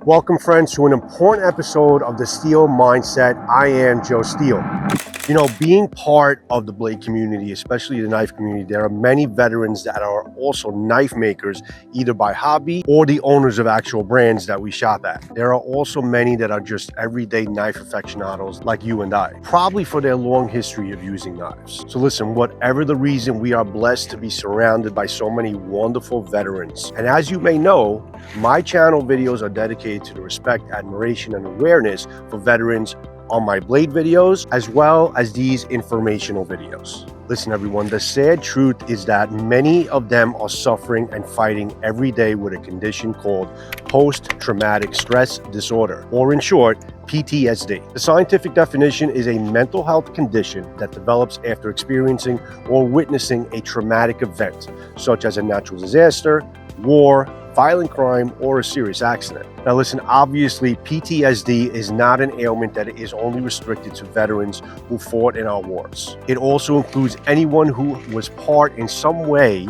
Welcome, friends, to an important episode of the Steel Mindset. I am Joe Steele. You know, being part of the blade community, especially the knife community, there are many veterans that are also knife makers, either by hobby or the owners of actual brands that we shop at. There are also many that are just everyday knife aficionados like you and I, probably for their long history of using knives. So listen, whatever the reason, we are blessed to be surrounded by so many wonderful veterans. And as you may know, my channel videos are dedicated to the respect, admiration, and awareness for veterans on my blade videos, as well as these informational videos. Listen, everyone, the sad truth is that many of them are suffering and fighting every day with a condition called post-traumatic stress disorder, or in short, PTSD. The scientific definition is a mental health condition that develops after experiencing or witnessing a traumatic event, such as a natural disaster, war, violent crime, or a serious accident. Now listen, obviously PTSD is not an ailment that is only restricted to veterans who fought in our wars. It also includes anyone who was part in some way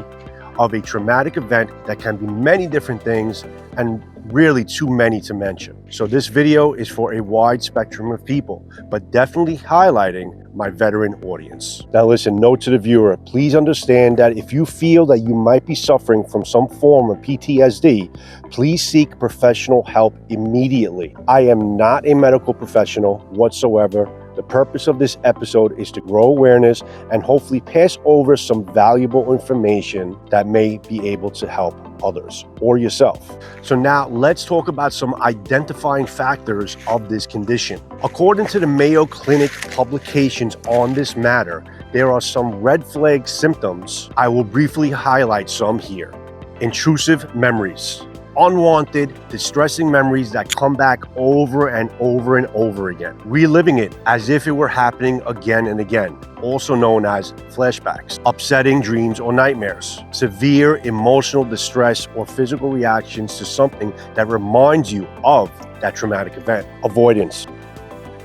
of a traumatic event that can be many different things and really too many to mention. So this video is for a wide spectrum of people, but definitely highlighting my veteran audience. Now listen, note to the viewer, please understand that if you feel that you might be suffering from some form of PTSD, please seek professional help immediately. I am not a medical professional whatsoever. The purpose of this episode is to grow awareness and hopefully pass over some valuable information that may be able to help others or yourself. So now let's talk about some identifying factors of this condition. According to the Mayo Clinic publications on this matter, there are some red flag symptoms. I will briefly highlight some here. Intrusive memories. Unwanted, distressing memories that come back over and over and over again, reliving it as if it were happening again and again, also known as flashbacks. Upsetting dreams or nightmares. Severe emotional distress or physical reactions to something that reminds you of that traumatic event. Avoidance.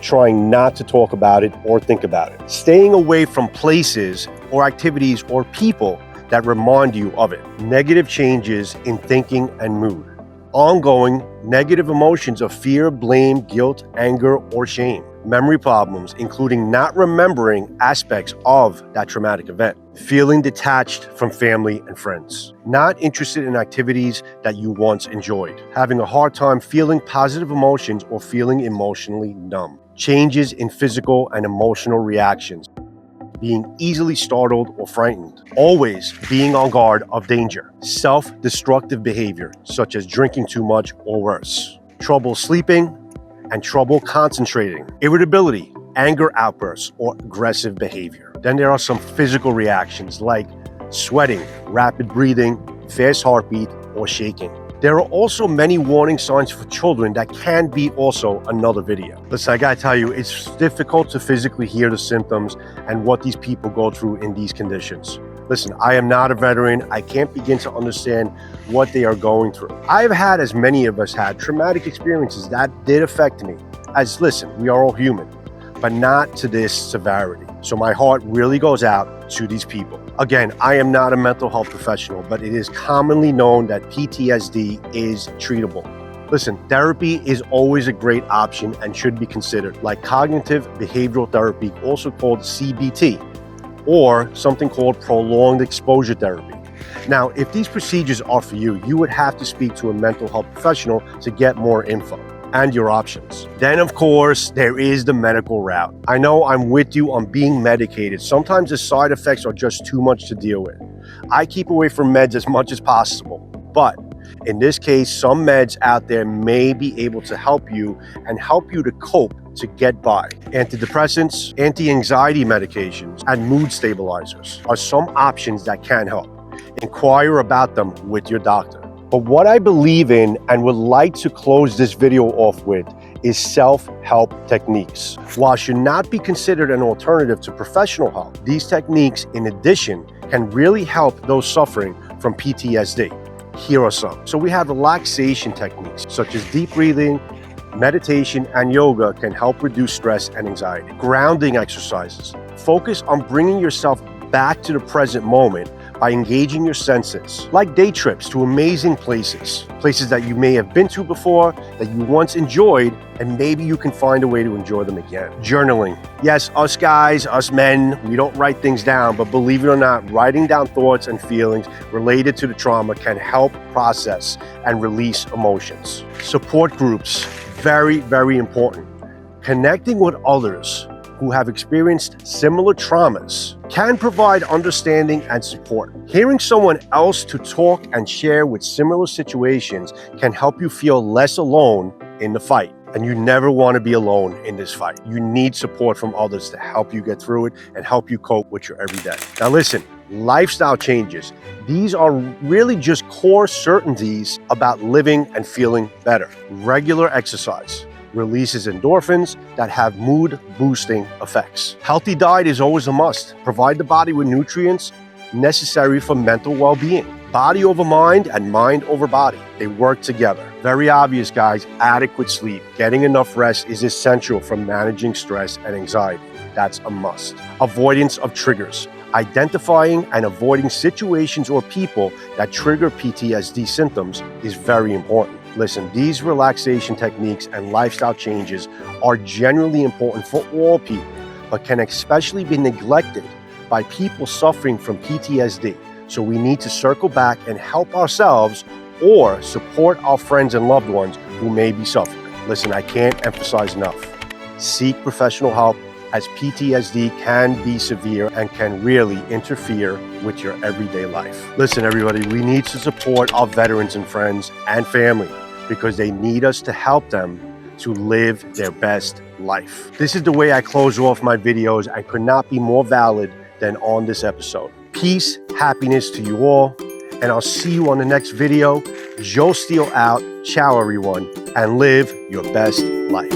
Trying not to talk about it or think about it. Staying away from places or activities or people that remind you of it. Negative changes in thinking and mood. Ongoing negative emotions of fear, blame, guilt, anger, or shame. Memory problems, including not remembering aspects of that traumatic event. Feeling detached from family and friends. Not interested in activities that you once enjoyed. Having a hard time feeling positive emotions or feeling emotionally numb. Changes in physical and emotional reactions. Being easily startled or frightened. Always being on guard of danger. Self-destructive behavior, such as drinking too much or worse. Trouble sleeping and trouble concentrating. Irritability, anger outbursts, or aggressive behavior. Then there are some physical reactions like sweating, rapid breathing, fast heartbeat, or shaking. There are also many warning signs for children that can be also another video. Listen, I gotta tell you, it's difficult to physically hear the symptoms and what these people go through in these conditions. Listen, I am not a veteran. I can't begin to understand what they are going through. I've had, as many of us had, traumatic experiences that did affect me. As listen, we are all human, but not to this severity. So my heart really goes out to these people. Again, I am not a mental health professional, but it is commonly known that PTSD is treatable. Listen, therapy is always a great option and should be considered, like cognitive behavioral therapy, also called CBT, or something called prolonged exposure therapy. Now, if these procedures are for you, you would have to speak to a mental health professional to get more info and your options. Then, of course, there is the medical route. I know I'm with you on being medicated. Sometimes the side effects are just too much to deal with. I keep away from meds as much as possible, but in this case, some meds out there may be able to help you and help you to cope to get by. Antidepressants, anti-anxiety medications, and mood stabilizers are some options that can help. Inquire about them with your doctor. But what I believe in and would like to close this video off with is self-help techniques. While should not be considered an alternative to professional help, these techniques, in addition, can really help those suffering from PTSD. Here are some. So we have relaxation techniques such as deep breathing, meditation, and yoga can help reduce stress and anxiety. Grounding exercises. Focus on bringing yourself back to the present moment by engaging your senses, like day trips to amazing places that you may have been to before, that you once enjoyed, and maybe you can find a way to enjoy them again. Journaling. Yes, us guys, us men, we don't write things down, but believe it or not, writing down thoughts and feelings related to the trauma can help process and release emotions. Support groups, very, very important. Connecting with others who have experienced similar traumas can provide understanding and support. Hearing someone else to talk and share with similar situations can help you feel less alone in the fight. And you never want to be alone in this fight. You need support from others to help you get through it and help you cope with your everyday. Now listen, lifestyle changes. These are really just core certainties about living and feeling better. Regular exercise releases endorphins that have mood-boosting effects. Healthy diet is always a must. Provide the body with nutrients necessary for mental well-being. Body over mind and mind over body. They work together. Very obvious, guys. Adequate sleep. Getting enough rest is essential for managing stress and anxiety. That's a must. Avoidance of triggers. Identifying and avoiding situations or people that trigger PTSD symptoms is very important. Listen, these relaxation techniques and lifestyle changes are generally important for all people, but can especially be neglected by people suffering from PTSD. So we need to circle back and help ourselves or support our friends and loved ones who may be suffering. Listen, I can't emphasize enough. Seek professional help, as PTSD can be severe and can really interfere with your everyday life. Listen, everybody, we need to support our veterans and friends and family because they need us to help them to live their best life. This is the way I close off my videos and could not be more valid than on this episode. Peace, happiness to you all, and I'll see you on the next video. Joe Steele out. Ciao, everyone, and live your best life.